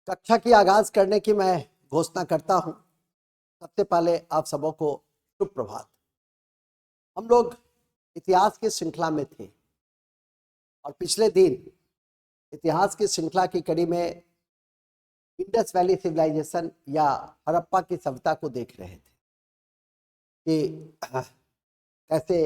कक्षा की आगाज करने की मैं घोषणा करता हूं। सबसे पहले आप सबों को शुभ प्रभात। हम लोग इतिहास की श्रृंखला में थे और पिछले दिन इतिहास की श्रृंखला की कड़ी में इंडस वैली सिविलाइजेशन या हड़प्पा की सभ्यता को देख रहे थे कि कैसे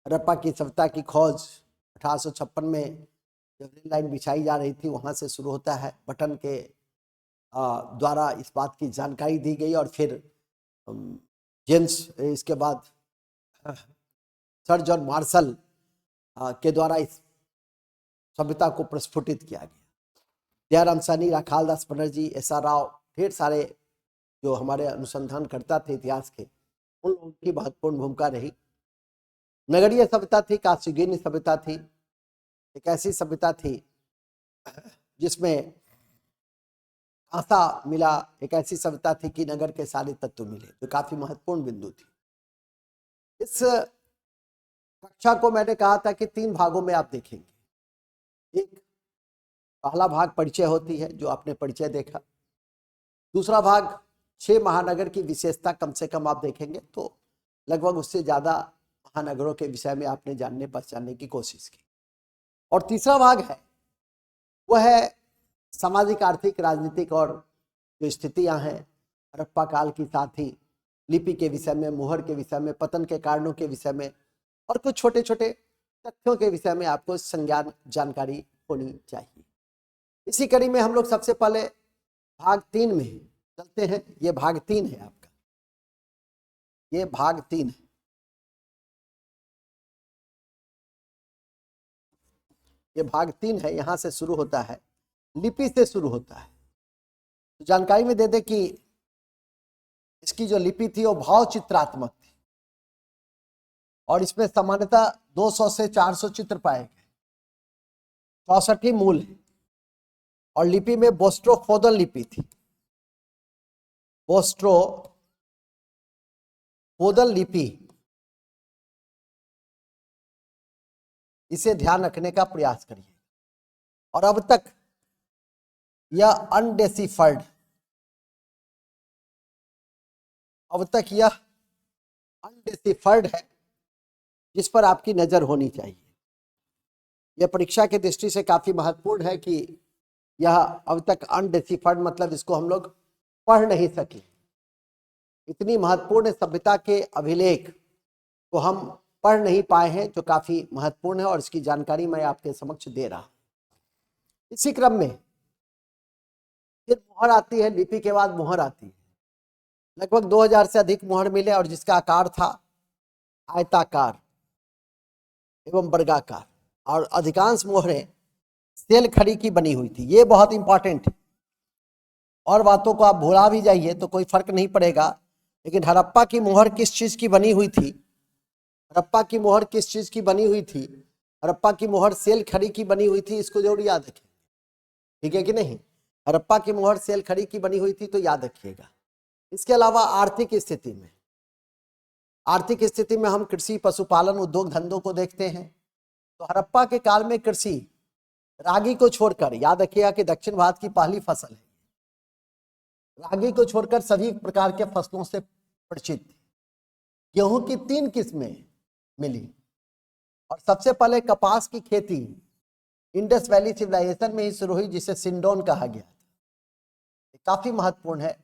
हड़प्पा की सभ्यता की खोज 1856 में जब रेल लाइन बिछाई जा रही थी वहां से शुरू होता है। बटन के द्वारा इस बात की जानकारी दी गई और फिर जेम्स इसके बाद सर जॉन मार्शल के द्वारा इस सभ्यता को प्रस्फुटित किया गया। दयाराम साहनी, राखाल दास बनर्जी, एस.आर. राव, ढेर सारे जो हमारे अनुसंधानकर्ता थे इतिहास के, उन लोगों की महत्वपूर्ण भूमिका रही। नगरीय सभ्यता थी, काशीगीनी सभ्यता थी, एक ऐसी सभ्यता थी जिसमें आशा मिला, एक ऐसी सभ्यता थी कि नगर के सारे तत्व मिले, जो काफी महत्वपूर्ण बिंदु थी। इस कक्षा को मैंने कहा था कि 3 भागों में आप देखेंगे। एक पहला भाग परिचय होती है, जो आपने परिचय देखा। दूसरा भाग 6 महानगर की विशेषता कम से कम आप देखेंगे, तो लगभग उससे ज्यादा महानगरों के विषय में आपने जानने पहचानने की कोशिश की। और तीसरा भाग है वह है सामाजिक, आर्थिक, राजनीतिक और जो स्थितियां हैं हड़प्पा काल की, साथ ही लिपि के विषय में, मुहर के विषय में, पतन के कारणों के विषय में और कुछ छोटे छोटे तथ्यों के विषय में आपको संज्ञान जानकारी होनी चाहिए। इसी कड़ी में हम लोग सबसे पहले भाग 3 में चलते हैं। ये भाग 3 है आपका, ये भाग 3 है। ये भाग 3 है, यहां से शुरू होता है, लिपि से शुरू होता है। तो जानकारी में दे दे कि इसकी जो लिपि थी वो भाव चित्रात्मक थी और इसमें सामान्यतः 200 से 400 चित्र पाए गए। 64 ही मूल है और लिपि में बोस्ट्रोफोदल लिपि थी। बोस्ट्रोफोदल लिपि, इसे ध्यान रखने का प्रयास करिए। और अब तक यह अनडेसिफर्ड, अब तक यह अनडेसिफर्ड है, जिस पर आपकी नजर होनी चाहिए। यह परीक्षा की दृष्टि से काफी महत्वपूर्ण है कि यह अब तक अनडेसिफर्ड मतलब इसको हम लोग पढ़ नहीं सके। इतनी महत्वपूर्ण सभ्यता के अभिलेख को हम पढ़ नहीं पाए हैं, जो काफी महत्वपूर्ण है और इसकी जानकारी मैं आपके समक्ष दे रहा हूं। इसी क्रम में फिर मुहर आती है, लिपि के बाद मुहर आती है। लगभग 2000 से अधिक मुहर मिले और जिसका आकार था आयताकार एवं वर्गाकार, और अधिकांश मुहरें सेल खड़ी की बनी हुई थी। ये बहुत इंपॉर्टेंट है, और बातों को आप भुला भी जाइए तो कोई फर्क नहीं पड़ेगा, लेकिन हड़प्पा की मुहर किस चीज की बनी हुई थी? हड़प्पा की मुहर किस चीज की बनी हुई थी? हड़प्पा की मुहर सेल खड़ी की बनी हुई थी, इसको जरूर याद रखें, ठीक है कि नहीं? हड़प्पा की मुहर सेल खड़ी की बनी हुई थी, तो याद रखिएगा। इसके अलावा आर्थिक स्थिति में, आर्थिक स्थिति में हम कृषि, पशुपालन, उद्योग धंधों को देखते हैं। तो हड़प्पा के काल में कृषि, रागी को छोड़कर, याद रखिएगा कि दक्षिण भारत की पहली फसल है, रागी को छोड़कर सभी प्रकार के फसलों से परिचित थी। गेहूं की 3 किस्में मिली और सबसे पहले कपास की खेती इंडस वैली सिविलाइजेशन में ही शुरू हुई, जिसे सिंडोन कहा गया था। काफी महत्वपूर्ण है।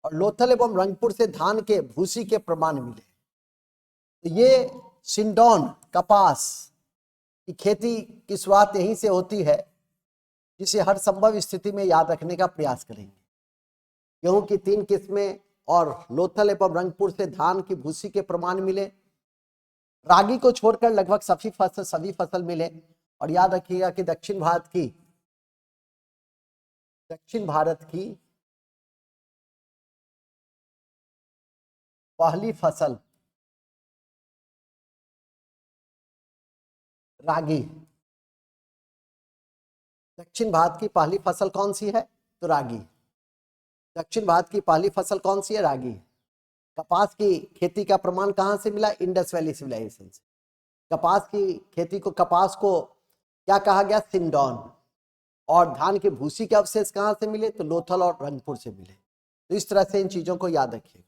और लोथल एवं रंगपुर से धान के भूसी के प्रमाण मिले। तो ये सिंडोन कपास की खेती की शुरुआत यहीं से होती है, जिसे हर संभव स्थिति में याद रखने का प्रयास करेंगे। गेहूं की 3 किस्में और लोथल एवं रंगपुर से धान की भूसी के प्रमाण मिले। रागी को छोड़कर लगभग सभी फसल मिले। और याद रखिएगा कि दक्षिण भारत की पहली फसल रागी। दक्षिण भारत की पहली फसल कौन सी है? तो रागी। दक्षिण भारत की पहली फसल कौन सी है? रागी। कपास की खेती का प्रमाण कहां से मिला? इंडस वैली सिविलाइजेशन से। कपास की खेती को, कपास को क्या कहा गया? सिंडोन। और धान के भूसी के अवशेष कहाँ से मिले, तो लोथल और रंगपुर से मिले। तो इस तरह से इन चीजों को याद रखिएगा।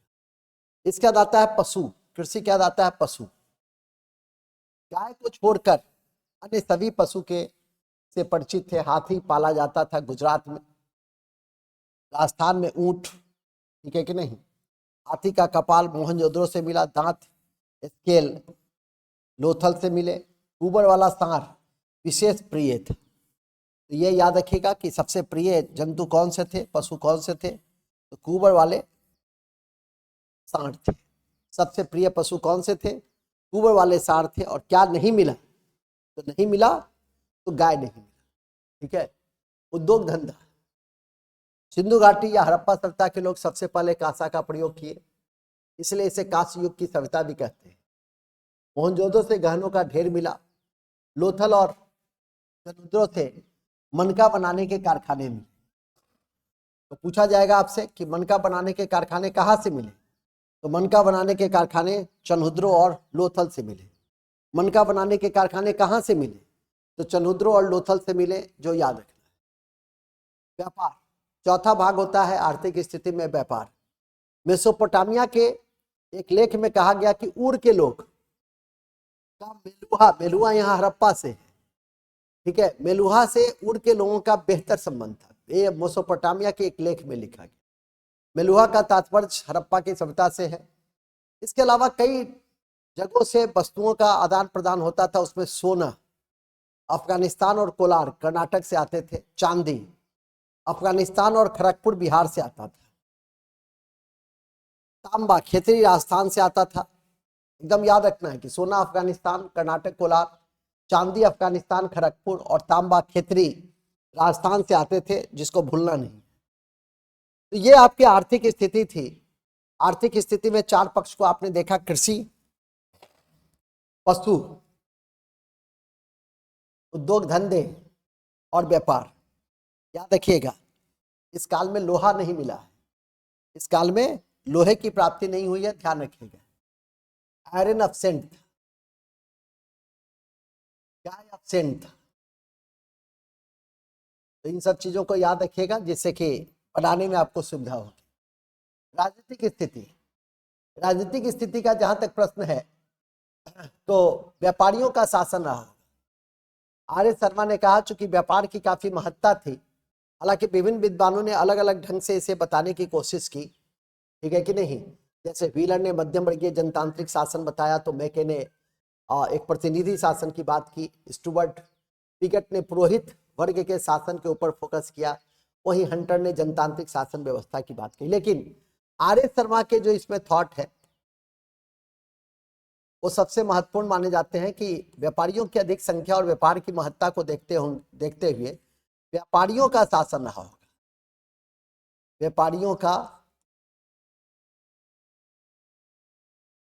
इसके बाद आता है पशु, कृषि के बाद आता है पशु। गाय को छोड़कर अन्य सभी पशु के से परिचित थे। हाथी पाला जाता था गुजरात में, राजस्थान में ऊंट, ठीक है कि नहीं। हाथी का कपाल मोहनजोदड़ो से मिला, दांत स्केल लोथल से मिले। कुबर वाला सांड विशेष प्रिय था। तो ये याद रखिएगा कि सबसे प्रिय जंतु कौन से थे, पशु कौन से थे, तो कुबर वाले सांड थे। सबसे प्रिय पशु कौन से थे, कुबर वाले सांड थे। और क्या नहीं मिला, तो नहीं मिला तो गाय नहीं मिला, ठीक है। उद्योग धंधा, सिंधु घाटी या हड़प्पा सभ्यता के लोग सबसे पहले कांसा का प्रयोग किए, इसलिए इसे कांस्य युग की सभ्यता भी कहते हैं। मोहनजोदड़ो से गहनों का ढेर मिला। लोथल और चंद्रो से मनका बनाने के कारखाने मिले। तो पूछा जाएगा आपसे कि मनका बनाने के कारखाने कहाँ से मिले, तो मनका बनाने के कारखाने चन्हुद्रो और लोथल से मिले। मनका बनाने के कारखाने कहाँ से मिले, तो चन्हुद्रो और लोथल से मिले, जो याद रखना है। व्यापार, चौथा भाग होता है आर्थिक स्थिति में व्यापार। मेसोपोटामिया के एक लेख में कहा गया कि ऊर के लोग का मेलुहा, मेलुहा यहाँ हड़प्पा से है, ठीक है, मेलुहा से ऊर के लोगों का बेहतर संबंध था। ये मेसोपोटामिया के एक लेख में लिखा गया। मेलुहा का तात्पर्य हड़प्पा की सभ्यता से है। इसके अलावा कई जगहों से वस्तुओं का आदान प्रदान होता था, उसमें सोना अफगानिस्तान और कोलार कर्नाटक से आते थे, चांदी अफगानिस्तान और खड़गपुर बिहार से आता था, तांबा खेतरी राजस्थान से आता था। एकदम याद रखना है कि सोना अफगानिस्तान कर्नाटक कोलार, चांदी अफगानिस्तान खड़गपुर और तांबा खेतरी राजस्थान से आते थे, जिसको भूलना नहीं। तो ये आपकी आर्थिक स्थिति थी। आर्थिक स्थिति में चार पक्ष को आपने देखा, कृषि, पशु, उद्योग धंधे और व्यापार। याद रखिएगा इस काल में लोहा नहीं मिला है, इस काल में लोहे की प्राप्ति नहीं हुई है, ध्यान रखिएगा। आयरन एब्सेंट था, गाय एब्सेंट था। तो इन सब चीजों को याद रखिएगा जिससे कि बनाने में आपको सुविधा होगी। राजनीतिक स्थिति, राजनीतिक स्थिति का जहां तक प्रश्न है तो व्यापारियों का शासन रहा। आर.एस. शर्मा ने कहा चूंकि व्यापार की काफी महत्ता थी, हालांकि विभिन्न विद्वानों ने अलग अलग ढंग से इसे बताने की कोशिश की, ठीक है कि नहीं। जैसे व्हीलर ने मध्यम वर्गीय जनतांत्रिक शासन बताया, तो मैके ने एक प्रतिनिधि शासन की बात की, स्टुअर्ट पिगट ने पुरोहित वर्ग के शासन के ऊपर फोकस किया, वहीं हंटर ने जनतांत्रिक शासन व्यवस्था की बात की। लेकिन आर.एस. शर्मा के जो इसमें थॉट है वो सबसे महत्वपूर्ण माने जाते हैं कि व्यापारियों की अधिक संख्या और व्यापार की महत्ता को देखते हुए व्यापारियों का शासन रहा होगा, व्यापारियों का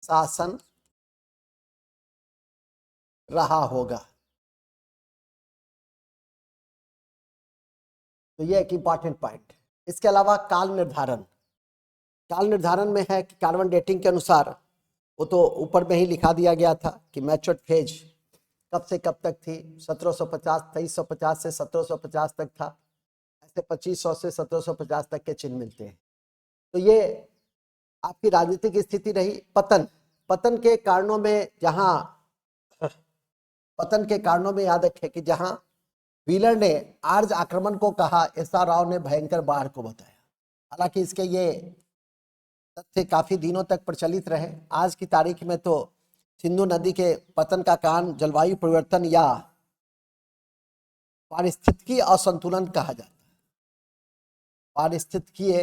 शासन रहा होगा। तो यह एक इंपॉर्टेंट पॉइंट है। इसके अलावा काल निर्धारण, काल निर्धारण में है कि कार्बन डेटिंग के अनुसार, वो तो ऊपर में ही लिखा दिया गया था कि मैच्योर फेज कब से कब तक थी, 1750 2350 से 1750 तक था। ऐसे 2500 से 1750 तक के चिन्ह मिलते हैं। तो ये आपकी राजनीतिक स्थिति रही। पतन, पतन के कारणों में जहां पतन के कारणों में याद रखें कि जहां व्हीलर ने आर्य आक्रमण को कहा, एस.आर. राव ने भयंकर बाढ़ को बताया। हालांकि इसके ये तथ्य काफी दिनों तक प्रचलित रहे। आज की तारीख में तो सिंधु नदी के पतन का कारण जलवायु परिवर्तन या पारिस्थितिकी असंतुलन कहा जाता है। पारिस्थितिकीय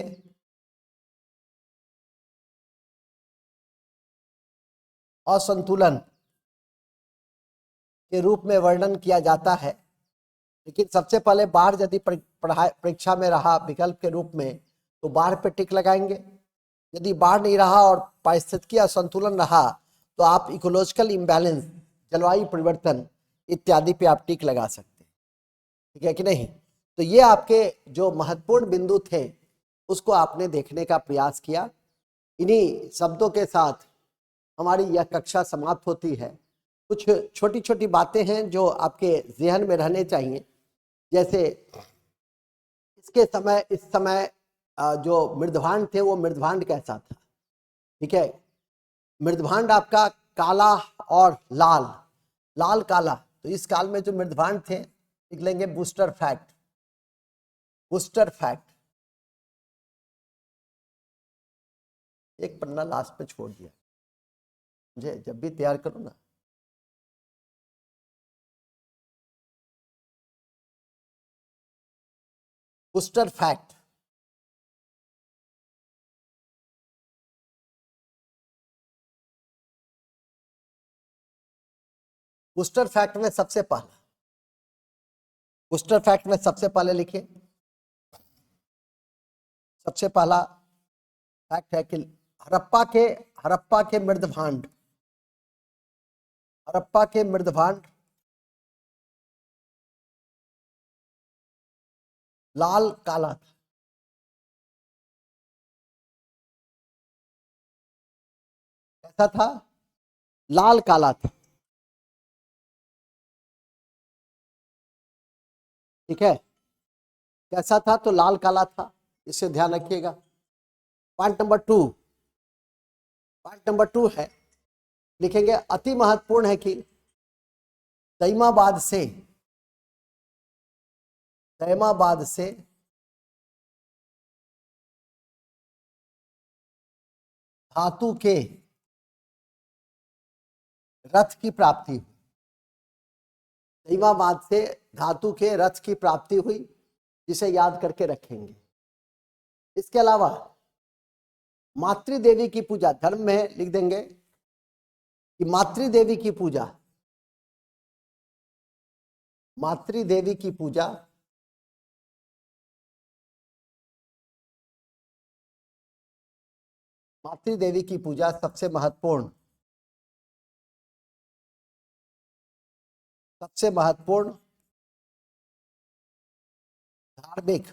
असंतुलन के रूप में वर्णन किया जाता है। लेकिन सबसे पहले बाढ़ यदि परीक्षा में रहा विकल्प के रूप में, तो बाढ़ पे टिक लगाएंगे। यदि बाढ़ नहीं रहा और पारिस्थितिकी असंतुलन रहा, तो आप इकोलॉजिकल इम्बैलेंस, जलवायु परिवर्तन इत्यादि पे आप टिक लगा सकते हैं, ठीक है कि नहीं। तो ये आपके जो महत्वपूर्ण बिंदु थे उसको आपने देखने का प्रयास किया। इन्हीं शब्दों के साथ हमारी यह कक्षा समाप्त होती है। कुछ छोटी छोटी बातें हैं जो आपके जहन में रहने चाहिए, जैसे इसके समय इस समय जो मृदभांड थे वो मृदभांड कैसा था? ठीक है, मृदभांड आपका काला और लाल, लाल काला। तो इस काल में जो मृदभांड थे लिख लेंगे बूस्टर फैक्ट, बूस्टर फैक्ट। एक पन्ना लास्ट पे छोड़ दिया, मुझे जब भी तैयार करो ना। बूस्टर फैक्ट, बूस्टर फैक्ट में सबसे पहला, बूस्टर फैक्ट में सबसे पहले लिखिए, सबसे पहला फैक्ट है कि हड़प्पा के मृदभांड, हड़प्पा के मृदभांड लाल काला था। कैसा था? लाल काला था। ठीक है, कैसा था? तो लाल काला था, इसे ध्यान रखिएगा। पॉइंट नंबर 2, पॉइंट नंबर 2 है, लिखेंगे अति महत्वपूर्ण है कि तैमाबाद से धातु के रथ की प्राप्ति हुई, तैमाबाद से धातु के रथ की प्राप्ति हुई, जिसे याद करके रखेंगे। इसके अलावा मातृदेवी की पूजा, धर्म में लिख देंगे कि मातृदेवी की पूजा, मातृदेवी की पूजा मातृदेवी की पूजा सबसे महत्वपूर्ण, सबसे महत्वपूर्ण धार्मिक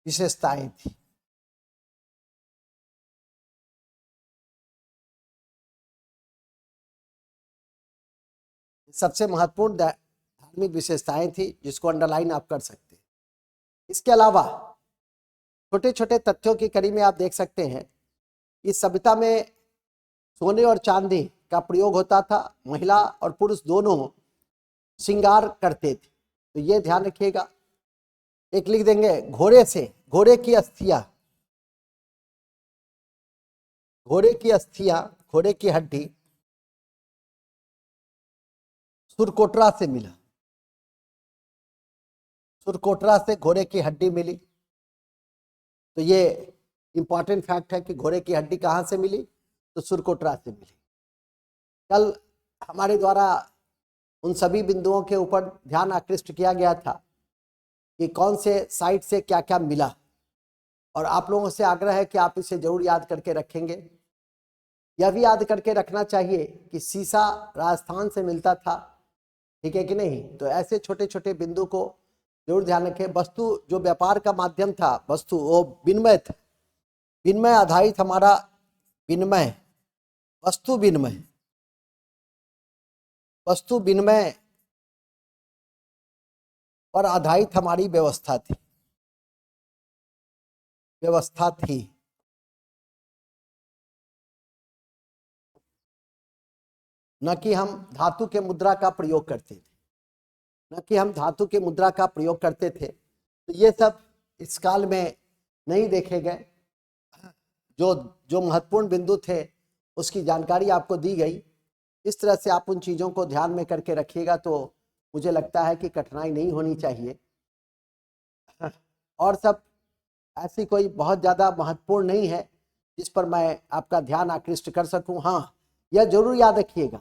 विशेषताएं थी। सबसे महत्वपूर्ण धार्मिक विशेषताएं थी, जिसको अंडरलाइन आप कर सकते हैं। इसके अलावा छोटे छोटे तथ्यों की कड़ी में आप देख सकते हैं, इस सभ्यता में सोने और चांदी का प्रयोग होता था, महिला और पुरुष दोनों श्रृंगार करते थे। तो ये ध्यान रखिएगा। एक लिख देंगे घोड़े से, घोड़े की अस्थियां, घोड़े की अस्थियां, घोड़े की हड्डी सुरकोटरा से मिला, सुरकोटरा से घोड़े की हड्डी मिली। तो ये इंपॉर्टेंट फैक्ट है कि घोड़े की हड्डी कहाँ से मिली? तो सुरकोटरा से मिली। कल हमारे द्वारा उन सभी बिंदुओं के ऊपर ध्यान आकृष्ट किया गया था कि कौन से साइट से क्या क्या मिला, और आप लोगों से आग्रह है कि आप इसे जरूर याद करके रखेंगे। यह भी याद करके रखना चाहिए कि सीसा राजस्थान से मिलता था, ठीक है कि नहीं? तो ऐसे छोटे छोटे बिंदु को जरूर ध्यान रखें। वस्तु जो व्यापार का माध्यम था, वस्तु वो विनिमय था, विनिमय आधारित हमारा विनिमय, वस्तु विनिमय, वस्तु विनिमय पर आधारित हमारी व्यवस्था थी, व्यवस्था थी। न कि हम धातु के मुद्रा का प्रयोग करते थे, न कि हम धातु के मुद्रा का प्रयोग करते थे। तो ये सब इस काल में नहीं देखे गए। जो जो महत्वपूर्ण बिंदु थे उसकी जानकारी आपको दी गई। इस तरह से आप उन चीज़ों को ध्यान में करके रखिएगा, तो मुझे लगता है कि कठिनाई नहीं होनी चाहिए। और सब ऐसी कोई बहुत ज़्यादा महत्वपूर्ण नहीं है जिस पर मैं आपका ध्यान आकृष्ट कर सकूं। हाँ, यह जरूर याद रखिएगा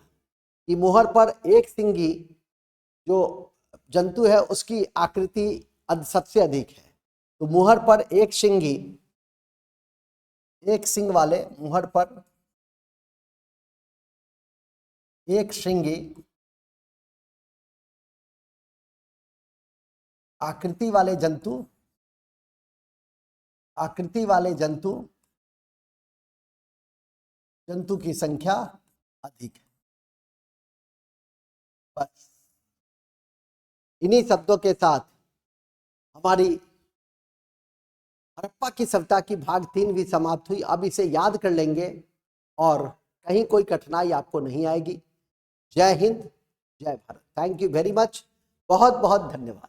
कि मुहर पर एक सिंगी जो जंतु है उसकी आकृति सबसे अधिक है। तो मुहर पर एक सिंगी, एक सिंग वाले, मुहर पर एक सिंगी आकृति वाले जंतु, आकृति वाले जंतु, जंतु की संख्या अधिक है। बस इन्हीं शब्दों के साथ हमारी हड़प्पा की सभ्यता की भाग 3 भी समाप्त हुई। अब इसे याद कर लेंगे और कहीं कोई कठिनाई आपको नहीं आएगी। जय हिंद, जय Bharat. Thank you very much, बहुत बहुत धन्यवाद।